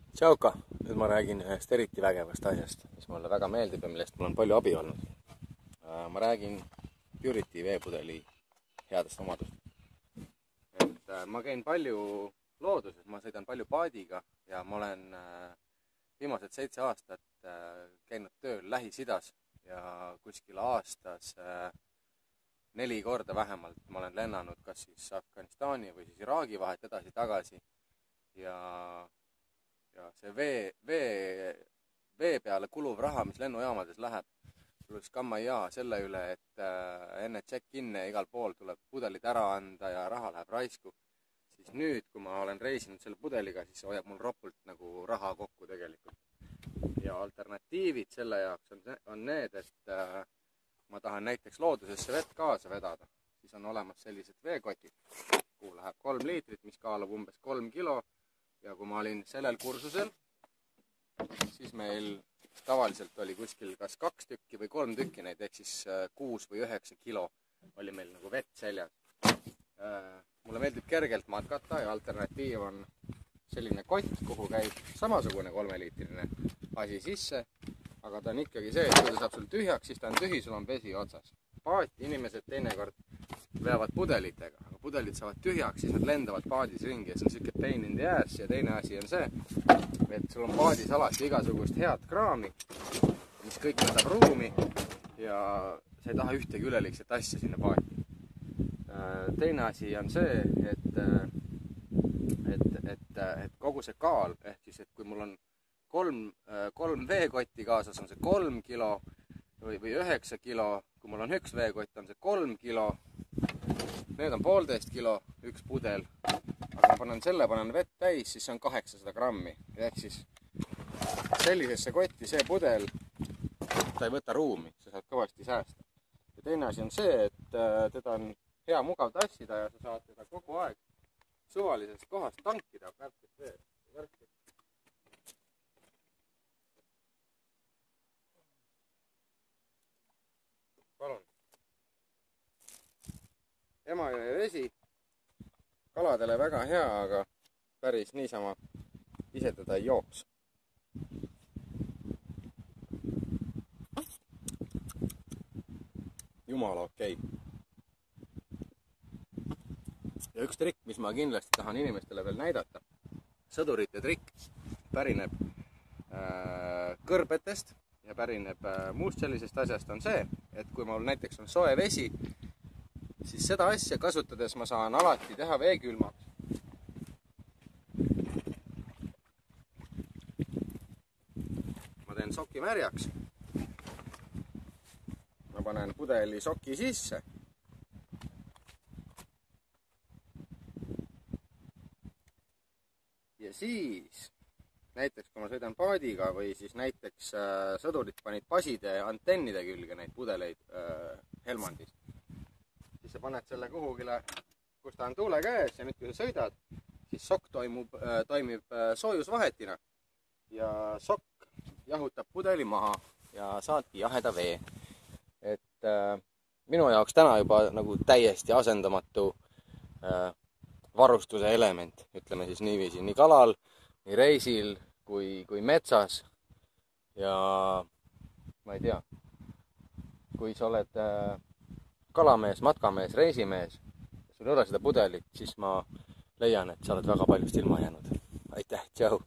Tšauka! Nüüd ma räägin ühest eriti vägevast asjast, mis mulle väga meeldib ja millest mul on palju abi olnud. Ma räägin Purity veepudeli headest omadustest. Ma käin palju looduses, ma sõidan palju paadiga ja ma olen viimased 7 aastat käinud tööl Lähis-Idas ja kuskil aastas 4 korda vähemalt ma olen lennanud kas siis Afganistani või siis Iraagi vahet edasi-tagasi ja see vee peale kuluv raha, mis lennujaamades läheb, pluss kammajaa selle üle, et enne check-in'e igal pool tuleb pudelid ära anda ja raha läheb raisku, siis nüüd, kui ma olen reisinud selle pudeliga, siis hoiab mul ropult nagu raha kokku tegelikult. Ja alternatiivid selle jaoks on need, et ma tahan näiteks loodusesse vett kaasa vedada, siis on olemas sellised veekotid, kuhu läheb 3 liitrit, mis kaalub umbes 3 kilo. Ja kui ma olin sellel kursusel, siis meil tavaliselt oli kuskil kas 2 tükki või 3 tükki neid, ehk siis 6 või 9 kilo oli meil nagu vett seljas. Mulle meeldib kergelt matkata ja alternatiiv on selline kott, kuhu käib samasugune 3-liitrine asi sisse, aga ta on ikkagi see, et kui ta saab sul tühjaks, siis ta on tühi, sul on vesi otsas. Paati inimesed teinekord veavad pudelitega, aga pudelid saavad tühjaks, siis nad lendavad paadis ringi ja see on selline pain in the ass. Ja teine asi on see, et sul on paadis alati igasugust head kraami, mis kõik võtab ruumi ja sa ei taha ühtegi üleliigset asja sinna paati. Teine asi on see, et kogu see kaal, ehk siis, et kui mul on 3 veekotti kaasas, on see 3 kilo või 9 kilo, kui mul on 1 veekott, on see 3 kilo. Need on 1,5 kilo, 1 pudel, aga ma panen vett täis, siis see on 800 grammi. Ehk siis sellisesse kotti see pudel, ta ei võta ruumi, sa saad kõvasti säästa. Ja teine asi on see, et teda on hea mugav tassida ja sa saad teda kogu aeg suvalisest kohast tankida värskest veest. Palun. Emajõe vesi, kaladele väga hea, aga päris niisama ise teda ei jooks. Jumala okei. Ja üks trikk, mis ma kindlasti tahan inimestele veel näidata, sõdurite trikk pärineb kõrbetest ja pärineb muust sellisest asjast on see, et kui mul näiteks on soe vesi, siis seda asja kasutades ma saan alati teha veekülmaks. Ma teen soki märjaks. Ma panen pudeli soki sisse. Ja siis näiteks kui ma sõidan paadiga või siis näiteks sõdurid panid paside antennide külge neid pudeleid Helmandist. Siis sa paned selle kuhugile, kus ta on tuule käes ja nüüd kui sa sõidad, siis sokk toimib soojusvahetina ja sokk jahutab pudeli maha ja saadki jaheda vee. Et minu jaoks täna juba nagu täiesti asendamatu varustuse element, ütleme siis niiviisi, nii kalal, nii reisil kui metsas ja ma ei tea, kui sa oled kalamees, matkamees, reisimees ja sul ei ole seda pudelit, siis ma leian, et sa oled väga paljust ilma jäänud. Aitäh, tšau!